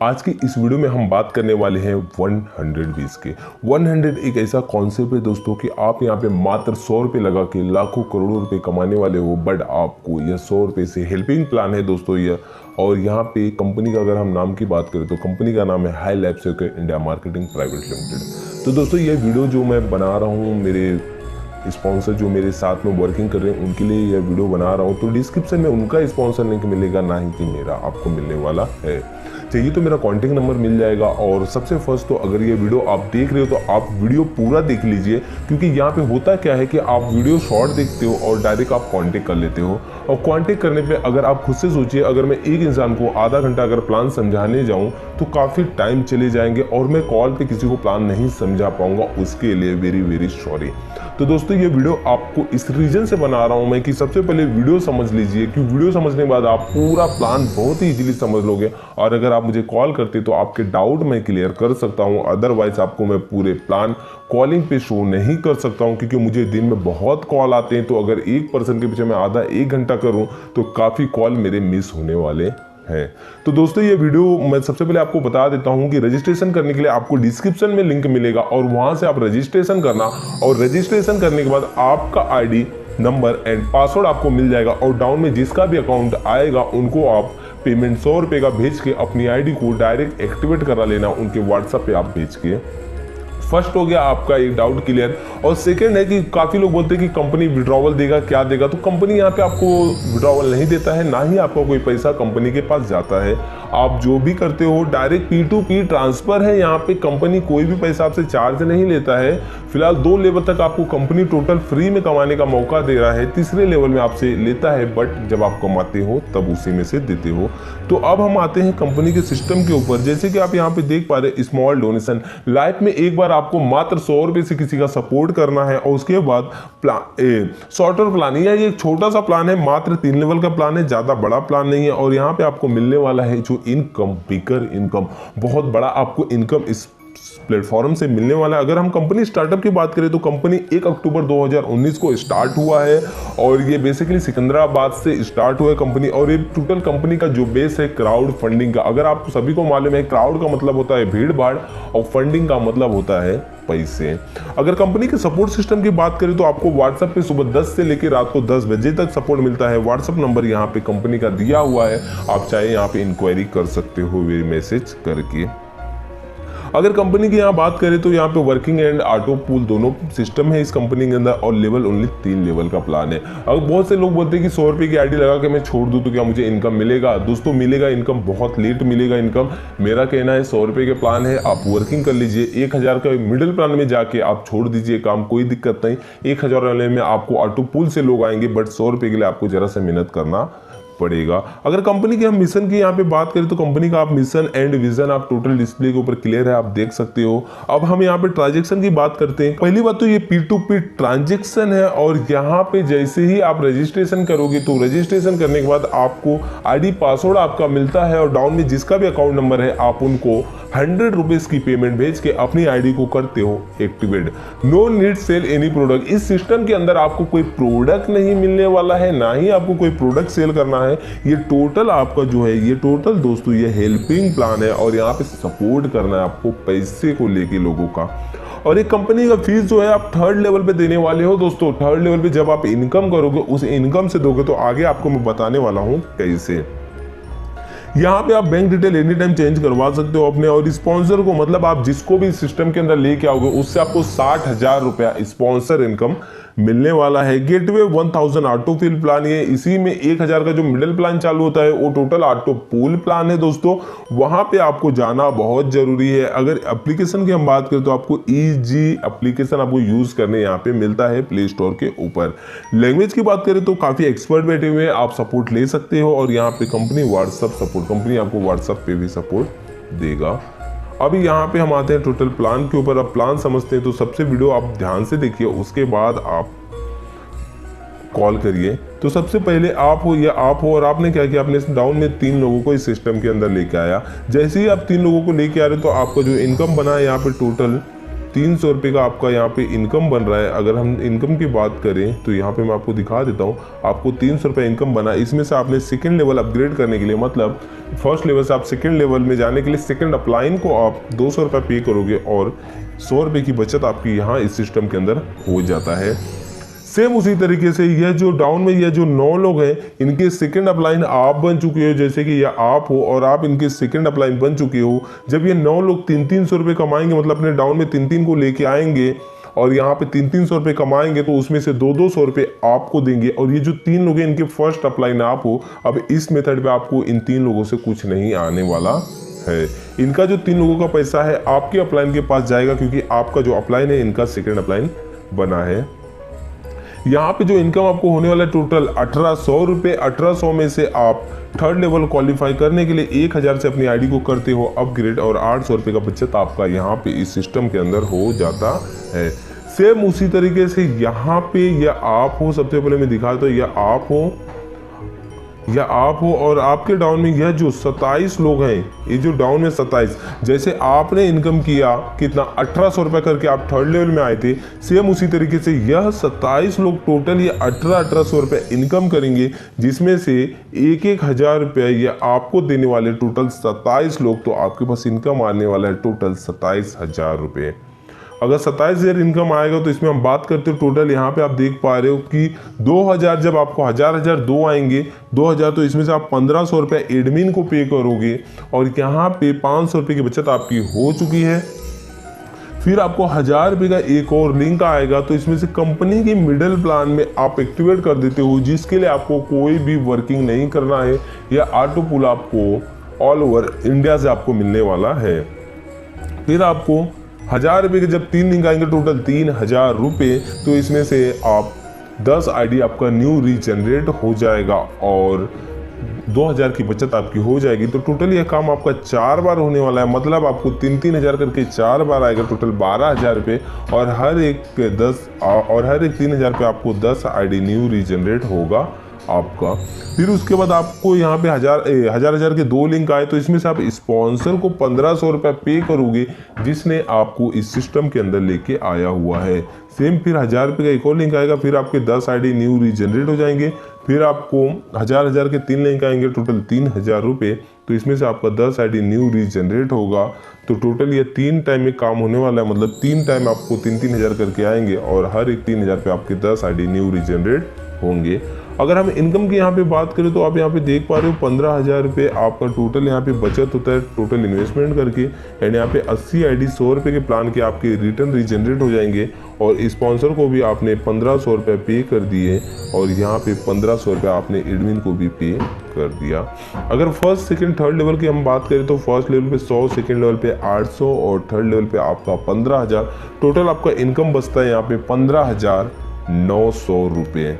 आज की इस वीडियो में हम बात करने वाले हैं 100 के 100 एक ऐसा कॉन्सेप्ट है दोस्तों कि आप यहाँ पे मात्र 100 रुपये लगा के लाखों करोड़ों रुपए कमाने वाले हो। बट आपको यह 100 रुपये से हेल्पिंग प्लान है दोस्तों यह। और यहाँ पे कंपनी का अगर हम नाम की बात करें तो कंपनी का नाम है high lab secure India marketing private limited. तो दोस्तों ये वीडियो जो मैं बना रहा हूँ, मेरे स्पॉन्सर जो मेरे साथ में वर्किंग कर रहे हैं उनके लिए यह वीडियो बना रहा हूँ। तो डिस्क्रिप्शन में उनका स्पॉन्सर लिंक मिलेगा, ना ही कि मेरा आपको मिलने वाला है। चाहिए तो मेरा कॉन्टैक्ट नंबर मिल जाएगा। और सबसे फर्स्ट तो अगर ये वीडियो आप देख रहे हो तो आप वीडियो पूरा देख लीजिए, क्योंकि यहाँ पे होता क्या है कि आप वीडियो शॉर्ट देखते हो और डायरेक्ट आप कांटेक्ट कर लेते हो। और कांटेक्ट करने पे अगर आप खुद से सोचिए, अगर मैं एक इंसान को आधा घंटा अगर प्लान समझाने जाऊँ तो काफ़ी टाइम चले जाएंगे और मैं कॉल पे किसी को प्लान नहीं समझा पाऊंगा। उसके लिए वेरी वेरी सॉरी। तो दोस्तों ये वीडियो आपको इस रीजन से बना रहा हूं मैं कि सबसे पहले वीडियो समझ लीजिए, कि वीडियो समझने के बाद आप पूरा प्लान बहुत ही इजीली समझ लोगे। और अगर आप मुझे कॉल करते तो आपके डाउट मैं क्लियर कर सकता हूं। अदरवाइज आपको मैं पूरे प्लान कॉलिंग पे शो नहीं कर सकता हूं, क्योंकि मुझे दिन में बहुत कॉल आते हैं। तो अगर एक पर्सन के पीछे मैं आधा एक घंटा करूं तो काफ़ी कॉल मेरे मिस होने वाले है। तो दोस्तों ये वीडियो मैं सबसे पहले आपको बता देता हूं कि रजिस्ट्रेशन करने के लिए आपको डिस्क्रिप्शन में लिंक मिलेगा और वहां से आप रजिस्ट्रेशन करना। और रजिस्ट्रेशन करने के बाद आपका आईडी नंबर एंड पासवर्ड आपको मिल जाएगा। और डाउन में जिसका भी अकाउंट आएगा उनको आप पेमेंट 100 रुपये का भेज के अपनी आईडी को डायरेक्ट एक्टिवेट करा लेना, उनके व्हाट्सएप पे आप भेज के। फर्स्ट हो गया आपका एक डाउट क्लियर। और सेकंड है कि काफ़ी लोग बोलते हैं कि कंपनी विड्रॉवल देगा, क्या देगा। तो कंपनी यहाँ पे आपको विड्रॉवल नहीं देता है, ना ही आपका कोई पैसा कंपनी के पास जाता है। आप जो भी करते हो डायरेक्ट P2P ट्रांसफर है। यहाँ पे कंपनी कोई भी पैसा आपसे चार्ज नहीं लेता है। फिलहाल 2 लेवल तक आपको कंपनी टोटल फ्री में कमाने का मौका दे रहा है। तीसरे लेवल में आपसे लेता है, बट जब आप कमाते हो तब उसी में से देते हो। तो अब हम आते हैं कंपनी के सिस्टम के ऊपर। जैसे कि आप यहाँ पे देख पा रहे स्मॉल डोनेशन। लाइफ में एक बार आपको मात्र 100 रुपये से किसी का सपोर्ट करना है और उसके बाद शॉर्टर प्लान, या ये एक छोटा सा प्लान है, मात्र 3 लेवल का प्लान है, ज़्यादा बड़ा प्लान नहीं है। और यहाँ पे आपको मिलने वाला है जो इनकम, बिगर इनकम, बहुत बड़ा आपको इनकम इस प्लेटफॉर्म से मिलने वाला है। अगर हम कंपनी स्टार्टअप की बात करें तो कंपनी 1 अक्टूबर 2019 को स्टार्ट हुआ है और ये बेसिकली सिकंदराबाद से स्टार्ट हुआ है कंपनी। और ये टोटल कंपनी का जो बेस है क्राउड फंडिंग का। अगर आप सभी को मालूम है, क्राउड का मतलब होता है भीड़ भाड़ और फंडिंग का मतलब होता है पैसे। अगर कंपनी के सपोर्ट सिस्टम की बात करें तो आपको व्हाट्सएप पे सुबह 10 से लेकर रात को 10 बजे तक सपोर्ट मिलता है। व्हाट्सएप नंबर यहाँ पे कंपनी का दिया हुआ है, आप चाहे यहाँ पे इंक्वायरी कर सकते हो मैसेज करके। अगर कंपनी की यहाँ बात करें तो यहाँ पे वर्किंग एंड ऑटो पूल दोनों सिस्टम है इस कंपनी के अंदर। और लेवल ओनली 3 लेवल का प्लान है। अगर बहुत से लोग बोलते हैं कि 100 रुपये की आईडी लगा के मैं छोड़ दूँ तो क्या मुझे इनकम मिलेगा? दोस्तों मिलेगा इनकम, बहुत लेट मिलेगा इनकम। मेरा कहना है 100 रुपये के प्लान है, आप वर्किंग कर लीजिए। 1000 का मिडिल प्लान में जाके आप छोड़ दीजिए काम, कोई दिक्कत नहीं। 1000 वाले में आपको ऑटो पूल से लोग आएंगे, बट 100 रुपये के लिए आपको जरा सा मेहनत करना पड़ेगा। अगर कंपनी के हम मिशन की यहाँ पे बात करें तो कंपनी का आप मिशन एंड विजन आप टोटल डिस्प्ले के ऊपर क्लियर है, आप देख सकते हो। अब हम यहाँ पे ट्रांजैक्शन की बात करते हैं। पहली बात तो ये P2P ट्रांजैक्शन है। और यहाँ पे जैसे ही आप रजिस्ट्रेशन करोगे तो रजिस्ट्रेशन करने के बाद आपको आईडी पासवर्ड आपका मिलता है। और डाउन में जिसका भी अकाउंट नंबर है आप उनको 100 रुपीज की पेमेंट भेज के अपनी आईडी को करते हो activate. No need sell any product. इस सिस्टम के अंदर आपको कोई प्रोडक्ट नहीं मिलने वाला है, ना ही आपको कोई प्रोडक्ट सेल करना है। ये टोटल आपका जो है, ये टोटल दोस्तों ये हेल्पिंग प्लान है। और यहाँ पे सपोर्ट करना है आपको पैसे को लेके लोगों का। और एक कंपनी का फीस जो है आप 3rd लेवल पे देने वाले हो दोस्तों। 3rd लेवल पे जब आप इनकम करोगे उस इनकम से दोगे, तो आगे आपको मैं बताने वाला हूँ कैसे। यहाँ पे आप bank detail any time change करवा सकते हो अपने। और स्पॉन्सर को, मतलब आप जिसको भी सिस्टम के अंदर लेके आओगे उससे आपको 60,000 रुपया स्पॉन्सर इनकम मिलने वाला है। गेटवे 1000 ऑटो फिल प्लान, ये इसी में 1000 का जो मिडिल प्लान चालू होता है वो टोटल ऑटो पूल प्लान है दोस्तों। वहां पे आपको जाना बहुत जरूरी है। अगर एप्लीकेशन की हम बात करें तो आपको ईजी एप्लीकेशन आपको यूज करने यहाँ पे मिलता है प्ले स्टोर के ऊपर। लैंग्वेज की बात करें तो काफी एक्सपर्ट बैठे हुए हैं, आप सपोर्ट ले सकते हो। और यहाँ पे कंपनी व्हाट्सएप सपोर्ट, कंपनी आपको व्हाट्सएप पे भी सपोर्ट देगा। अभी यहाँ पे हम आते हैं टोटल प्लान के ऊपर। अब प्लान समझते हैं तो सबसे वीडियो आप ध्यान से देखिए, उसके बाद आप कॉल करिए। तो सबसे पहले आप हो या आप हो, और आपने क्या किया, आपने डाउन में 3 लोगों को इस सिस्टम के अंदर लेके आया। जैसे ही आप 3 लोगों को लेके आ रहे तो आपका जो इनकम बना है यहाँ पे टोटल 300 रुपये का आपका यहाँ पे इनकम बन रहा है। अगर हम इनकम की बात करें तो यहाँ पे मैं आपको दिखा देता हूँ, आपको 300 रुपये इनकम बना। इसमें से आपने सेकंड लेवल अपग्रेड करने के लिए, मतलब फर्स्ट लेवल से आप सेकंड लेवल में जाने के लिए सेकंड अपलाइन को आप 200 रुपये पे करोगे और 100 रुपये की बचत आपकी यहाँ इस सिस्टम के अंदर हो जाता है। सेम उसी तरीके से यह जो डाउन में यह जो 9 लोग हैं, इनके सेकंड अपलाइन आप बन चुके हो, जैसे कि यह आप हो और आप इनके सेकंड अपलाइन बन चुके हो। जब ये 9 लोग 300 रुपये कमाएंगे, मतलब अपने डाउन में 300 को लेके आएंगे और यहाँ पे 300 रुपये कमाएंगे, तो उसमें से 200 रुपये आपको देंगे। और ये जो 3 लोग हैं, इनके फर्स्ट अपलाइन आप हो। अब इस मेथड पे आपको इन 3 लोगों से कुछ नहीं आने वाला है। इनका जो 3 लोगों का पैसा है आपके अपलाइन के पास जाएगा, क्योंकि आपका जो अपलाइन है इनका सेकेंड अपलाइन बना है। यहाँ पे जो इनकम आपको होने वाला है टोटल 1800 रुपये। 1800 में से आप थर्ड लेवल क्वालिफाई करने के लिए 1000 से अपनी आईडी को करते हो अपग्रेड और 800 रुपये का बचत आपका यहाँ पे इस सिस्टम के अंदर हो जाता है। सेम उसी तरीके से यहाँ पे यह आप हो, सबसे पहले मैं दिखाता हूँ, यह आप हो और आपके डाउन में यह जो 27 लोग हैं, ये जो डाउन में 27, जैसे आपने इनकम किया कितना 1800 रुपये करके आप थर्ड लेवल में आए थे, सेम उसी तरीके से यह 27 लोग टोटल ये 1800 रुपये इनकम करेंगे, जिसमें से 1000 रुपये ये आपको देने वाले टोटल 27 लोग। तो आपके पास इनकम आने वाला है टोटल 27,000 रुपये। अगर 27,000 इनकम आएगा तो इसमें हम बात करते हो टोटल, यहाँ पे आप देख पा रहे हो कि 2000 जब आपको 1000 दो आएंगे 2000, तो इसमें से आप 1500 रुपये एडमिन को पे करोगे और यहाँ पे 500 रुपये की बचत आपकी हो चुकी है। फिर आपको 1000 रुपये का एक और लिंक आएगा, तो इसमें से कंपनी की मिडिल प्लान में आप एक्टिवेट कर देते हो, जिसके लिए आपको कोई भी वर्किंग नहीं करना है। यह ऑटो पुल आपको ऑल ओवर इंडिया से आपको मिलने वाला है। फिर आपको 1000 रुपये के जब 3 लिंक आएंगे टोटल 3000 रुपये, तो इसमें से आप 10 आईडी आपका न्यू रीजनरेट हो जाएगा और 2000 की बचत आपकी हो जाएगी। तो टोटल यह काम आपका 4 बार होने वाला है, मतलब आपको 3-3000 करके 4 बार आएगा, टोटल 12,000 रुपये और हर एक 3000 पे आपको 10 आईडी न्यू रीजनरेट होगा आपका। फिर उसके बाद आपको यहाँ पे हजार के 2 लिंक आए, तो इसमें से आप स्पॉन्सर को 1500 रुपये पे करोगे, जिसने आपको इस सिस्टम के अंदर लेके आया हुआ है। सेम फिर 1000 रुपये का एक और लिंक आएगा, फिर आपके 10 आईडी न्यू रीजनरेट हो जाएंगे। फिर आपको 1000 के 3 लिंक आएंगे, टोटल 3000 रुपये, तो इसमें से आपका 10 आईडी न्यू रीजनरेट होगा। तो टोटल ये 3 टाइम में काम होने वाला है, मतलब 3 टाइम आपको 3000 करके आएंगे और हर एक 3000 पे आपके 10 आईडी न्यू रीजनरेट होंगे। अगर हम इनकम की यहाँ पे बात करें तो आप यहाँ पे देख पा रहे हो 15,000 रुपये आपका टोटल यहाँ पे बचत होता है टोटल इन्वेस्टमेंट करके। एंड यहाँ पे 80 आईडी 100 रुपये के प्लान के आपके रिटर्न रीजनरेट हो जाएंगे और स्पॉन्सर को भी आपने 1500 रुपये पे कर दिए और यहाँ पे 1500 रुपये आपने एडमिन को भी पे कर दिया। अगर फर्स्ट सेकंड थर्ड लेवल की हम बात करें तो फर्स्ट लेवल पे 100, सेकंड लेवल पे 800 और थर्ड लेवल पे आपका 15,000। टोटल आपका इनकम बचता है यहाँ पे 15,900 रुपये।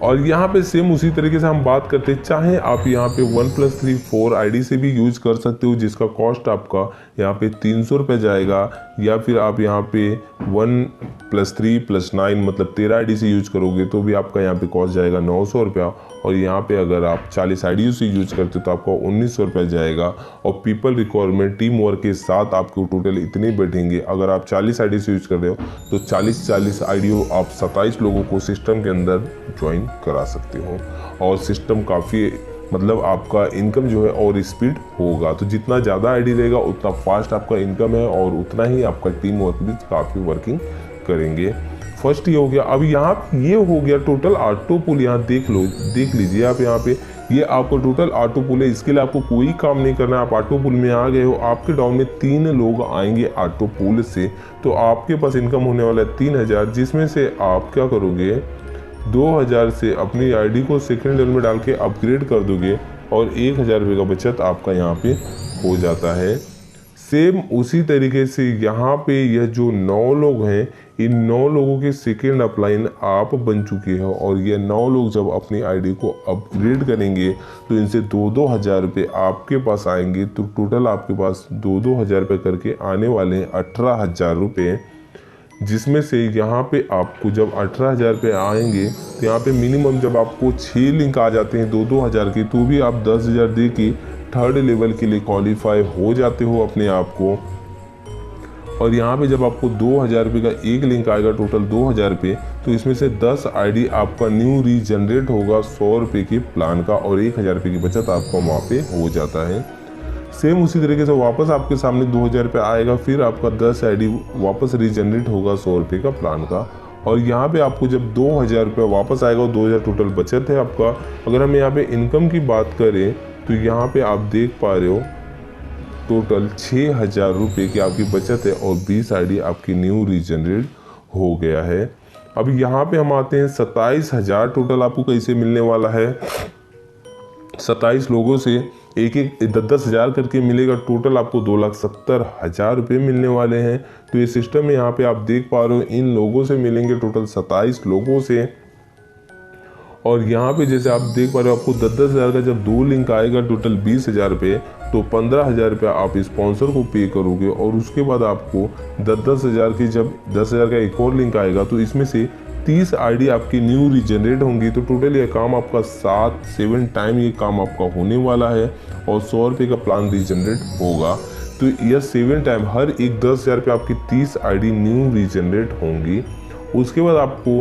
और यहाँ पे सेम उसी तरीके से हम बात करते हैं, चाहे आप यहाँ पे 1+3 4 आईडी से भी यूज कर सकते हो, जिसका कॉस्ट आपका यहाँ पे 300 रुपये जाएगा, या फिर आप यहाँ पे 1+3+9 मतलब 13 आईडी से यूज करोगे तो भी आपका यहाँ पे कॉस्ट जाएगा 900 रुपया। और यहाँ पे अगर आप 40 आईडी से यूज करते हो तो आपका 1900 रुपये जाएगा। और पीपल रिक्वायरमेंट टीम वर्क के साथ आपको टोटल इतने बैठेंगे। अगर आप 40 आईडी से यूज कर रहे हो तो 40 आईडी आप 27 लोगों को सिस्टम के अंदर ज्वाइन करा सकते हो और सिस्टम काफ़ी मतलब आपका इनकम जो है और स्पीड होगा। तो जितना ज़्यादा आईडी रहेगा उतना फास्ट आपका इनकम है और उतना ही आपका टीम वर्क भी काफ़ी वर्किंग करेंगे। फर्स्ट ये हो गया। अब यहाँ ये हो गया टोटल ऑटो पुल। यहाँ देख लीजिए आप यहाँ पे ये आपका टोटल ऑटो पुल है। इसके लिए आपको कोई काम नहीं करना है, आप ऑटो पुल में आ गए हो। आपके डाउन में 3 लोग आएंगे ऑटो पुल से, तो आपके पास इनकम होने वाला है 3000, जिसमें से आप क्या करोगे 2000 से अपनी आईडी को सेकंड लेवल में डाल के अपग्रेड कर दोगे और 1000 रुपये का बचत आपका यहाँ पे हो जाता है। सेम उसी तरीके से यहाँ पे यह जो 9 लोग हैं, इन 9 लोगों के सेकेंड अपलाइन आप बन चुके हो और ये 9 लोग जब अपनी आईडी को अपग्रेड करेंगे तो इनसे 2-2 रुपये आपके पास आएंगे। तो टोटल आपके पास 2-2 रुपये करके आने वाले हैं 18,000 रुपये, जिसमें से यहाँ पे आपको जब 18,000 रुपये आएंगे तो यहाँ पे मिनिमम जब आपको 6 लिंक आ जाते हैं 2-2 के, तो भी आप 10,000 दे के थर्ड लेवल के लिए क्वालिफाई हो जाते हो अपने आप को। और यहाँ पे जब आपको 2000 रुपये का एक लिंक आएगा, टोटल 2000 रुपये, तो इसमें से 10 आईडी आपका न्यू रीजनरेट होगा 100 रुपये के प्लान का, और 1000 रुपये की बचत आपका वहाँ पे हो जाता है। सेम उसी तरीके से वापस आपके सामने 2000 रुपये आएगा, फिर आपका 10 आईडी वापस रीजनरेट होगा 100 रुपये का प्लान का, और यहाँ पे आपको जब 2000 रुपये वापस आएगा, 2000 टोटल बचत है आपका। अगर हम यहाँ पे इनकम की बात करें तो यहाँ पे आप देख पा रहे हो टोटल 6000 रुपये की आपकी बचत है, और 20 आईडी आपकी न्यू रीजनरेट हो गया है। अब यहाँ पे हम आते हैं 27000 टोटल आपको कैसे मिलने वाला है। 27 लोगों से एक 10 हज़ार करके मिलेगा, टोटल आपको 2,70,000 रुपये मिलने वाले हैं। तो ये सिस्टम है, यहाँ पे आप देख पा रहे हो इन लोगों से मिलेंगे टोटल 27 लोगों से। और यहाँ पे जैसे आप देख पा रहे हो आपको 10-10 हज़ार का जब 2 लिंक आएगा टोटल 20,000 रुपये, तो 15,000 रुपये आप स्पॉन्सर को पे करोगे, और उसके बाद आपको 10-10 हज़ार की जब 10,000 का एक और लिंक आएगा तो इसमें से 30 आईडी आपकी न्यू रीजनरेट होंगी। तो टोटल ये काम आपका 7 टाइम ये काम आपका होने वाला है, और 100 रुपये का प्लान रीजनरेट होगा। तो यह 7 टाइम हर एक 10,000 पे आपकी 30 आईडी न्यू रीजनरेट होंगी। उसके बाद आपको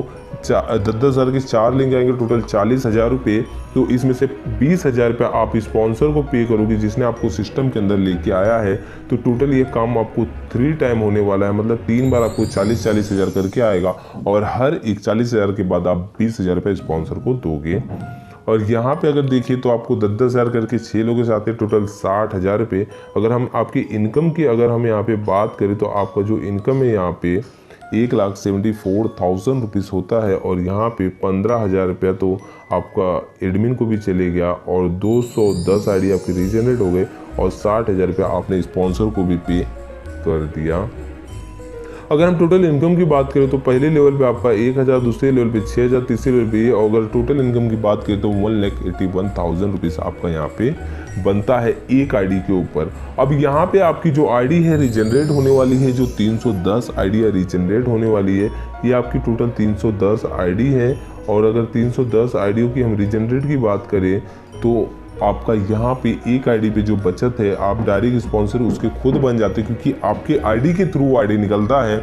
10-10 हज़ार के 4 लिंक आएंगे, टोटल 40,000 रुपये। तो इसमें से 20,000 रुपये आप स्पॉन्सर को पे करोगे जिसने आपको सिस्टम के अंदर लेके आया है। तो टोटल ये काम आपको 3 टाइम होने वाला है, मतलब 3 बार आपको 40-40 हज़ार करके आएगा, और हर एक 40,000 के बाद आप 20,000 रुपये स्पॉन्सर को दोगे। और यहाँ पे अगर देखिए तो आपको 10-10 हज़ार करके 6 लोगों से आते हैं, टोटल 60,000 रुपये। अगर हम आपकी इनकम की अगर हम यहाँ पे बात करें तो आपका जो इनकम है यहाँ पे 1,74,000 रुपीज़ होता है, और यहाँ पे 15,000 रुपया तो आपका एडमिन को भी चले गया, और 210 आईडी आपके रीजनरेट हो गए, और 60,000 रुपया आपने स्पॉन्सर को भी पे कर दिया। अगर हम टोटल इनकम की बात करें तो पहले लेवल पे आपका 1,000, दूसरे लेवल पे 6,000, तीसरे लेवल पे, और अगर टोटल इनकम की बात करें तो 1,81,000 रुपीज़ आपका यहाँ पे बनता है एक आईडी के ऊपर। अब यहाँ पे आपकी जो आईडी है रीजनरेट होने वाली है, जो 310 आईडी रीजनरेट होने वाली है, ये आपकी टोटल 310 आईडी है। और अगर 310 आईडियों की हम रीजनरेट की बात करें तो आपका यहाँ पे एक आईडी पे जो बचत है, आप डायरेक्ट स्पॉन्सर उसके खुद बन जाते हैं, क्योंकि आपके आईडी के थ्रू आईडी निकलता है।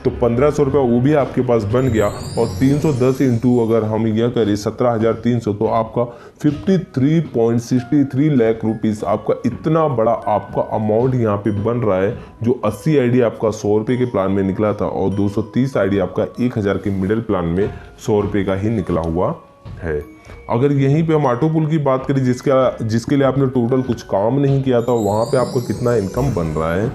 तो 1,500 रुपया वो भी आपके पास बन गया, और 310 इंटू अगर हम यह करें 17,300, तो आपका 53.63 लाख रुपीज़ आपका इतना बड़ा आपका अमाउंट यहाँ पे बन रहा है। जो 80 आईडी आपका 100 रुपये के प्लान में निकला था, और 230 आईडी आपका 1,000 के मिडिल प्लान में 100 रुपये का ही निकला हुआ है। अगर यहीं पे हम ऑटो पुल की बात करें जिसके लिए आपने टोटल कुछ काम नहीं किया था, वहाँ पे आपका कितना इनकम बन रहा है,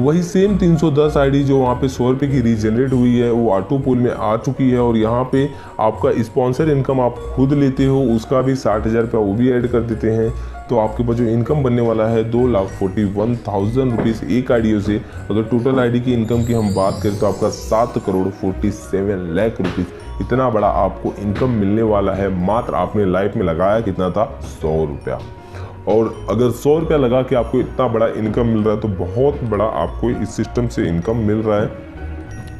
वही सेम 310 आईडी जो वहाँ पे 100 रुपये की रीजनरेट हुई है वो ऑटो पुल में आ चुकी है। और यहाँ पे आपका स्पॉन्सर इनकम आप खुद लेते हो, उसका भी 60,000 रुपया वो भी ऐड कर देते हैं। तो आपके पास जो इनकम बनने वाला है 2,41,000 रुपीज़ एक आईडियो से। अगर टोटल आईडी की इनकम की हम बात करें तो आपका 7,47 लाख रुपीज़ इतना बड़ा आपको इनकम मिलने वाला है। मात्र आपने लाइफ में लगाया कितना था, 100 रुपया। और अगर 100 रुपया लगा के आपको इतना बड़ा इनकम मिल रहा है तो बहुत बड़ा आपको इस सिस्टम से इनकम मिल रहा है।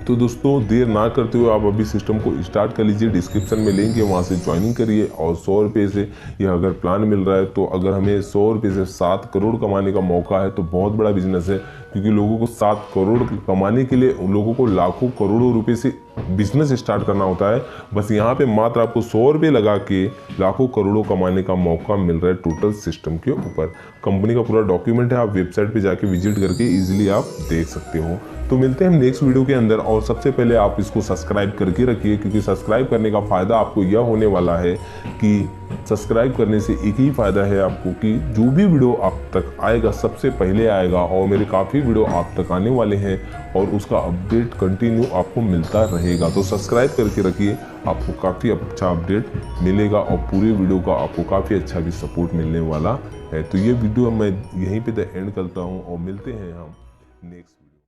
तो दोस्तों देर ना करते हुए आप अभी सिस्टम को स्टार्ट कर लीजिए, डिस्क्रिप्शन में लिंक है, वहाँ से ज्वाइनिंग करिए। और 100 रुपये से यह अगर प्लान मिल रहा है तो अगर हमें 100 रुपये से 7 करोड़ कमाने का मौका है तो बहुत बड़ा बिजनेस है। क्योंकि लोगों को 7 करोड़ कमाने के लिए उन लोगों को लाखों करोड़ों रुपए से बिजनेस स्टार्ट करना होता है। बस यहाँ पे मात्र आपको 100 रुपये लगा के लाखों करोड़ों कमाने का मौका मिल रहा है टोटल सिस्टम के ऊपर। कंपनी का पूरा डॉक्यूमेंट है, आप वेबसाइट पे जाके विजिट करके इजीली आप देख सकते हो। तो मिलते हैं हम नेक्स्ट वीडियो के अंदर। और सबसे पहले आप इसको सब्सक्राइब करके रखिए, क्योंकि सब्सक्राइब करने का फ़ायदा आपको यह होने वाला है कि सब्सक्राइब करने से एक ही फ़ायदा है आपको कि जो भी वीडियो आप तक आएगा सबसे पहले आएगा। और मेरे काफ़ी वीडियो आप तक आने वाले हैं और उसका अपडेट कंटिन्यू आपको मिलता रहेगा। तो सब्सक्राइब करके रखिए, आपको काफ़ी अच्छा अपडेट मिलेगा और पूरी वीडियो का आपको काफ़ी अच्छा भी सपोर्ट मिलने वाला है। तो ये वीडियो मैं यहीं पे एंड करता हूँ और मिलते हैं हम नेक्स्ट